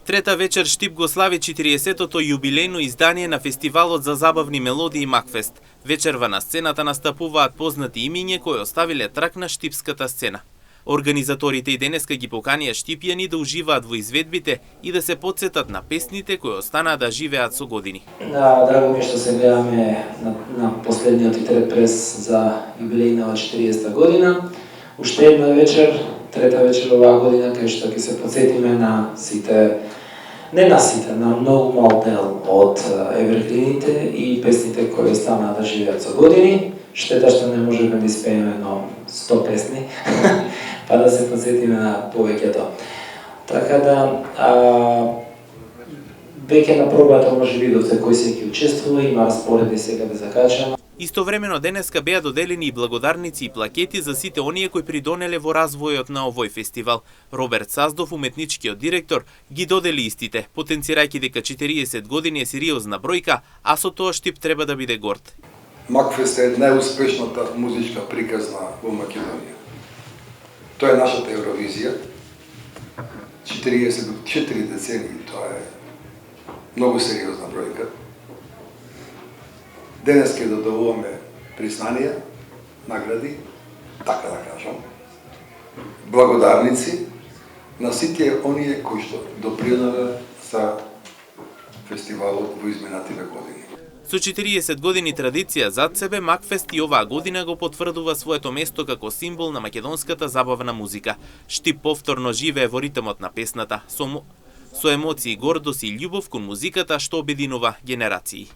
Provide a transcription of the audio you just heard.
Трета вечер Штип го слави 40-тото јубилејно издание на фестивалот за забавни мелодии Макфест. Вечерва на сцената настапуваат познати имиња кои оставиле трак на штипската сцена. Организаторите и денеска ги поканија штипјани да уживаат во изведбите и да се потсетат на песните кои останаа да живеат со години. Драго ми е што се гледаме на последниот итрет прес за јубилејната 40-та година. Уште една вечер, трета вечер оваа година, кај што ќе се потсетиме на сите, не на сите, на многу мал дел од евергрините и песните кои останаа да живеат со години. Штета што не можеме да испееме но 100 песни, па да се потсетиме на повеќето. Така да, веќе на пробата може видовте кој се ќе учествува, има распореди сега да закачаме. Истовремено денеска беа доделени и благодарници и плакети за сите оние кои придонеле во развојот на овој фестивал. Роберт Саздов, уметничкиот директор, ги додели истите, потенцирајќи дека 40 години е сериозна бројка, а со тоа Штип треба да биде горд. Макфест е најуспешната музичка приказна во Македонија. Тоа е нашата Евровизија. 44 децении, тоа е многу сериозна бројка. Денес ќе додавуваме признанија, награди, така да кажам, благодарници на сите оние кои што допринеле за фестивалот во изминативе години. Со 40 години традиција зад себе, Макфест и оваа година го потврдува своето место како символ на македонската забавна музика. Штип повторно живее во ритмот на песната, со емоции, гордост и љубов кон музиката што обединува генерации.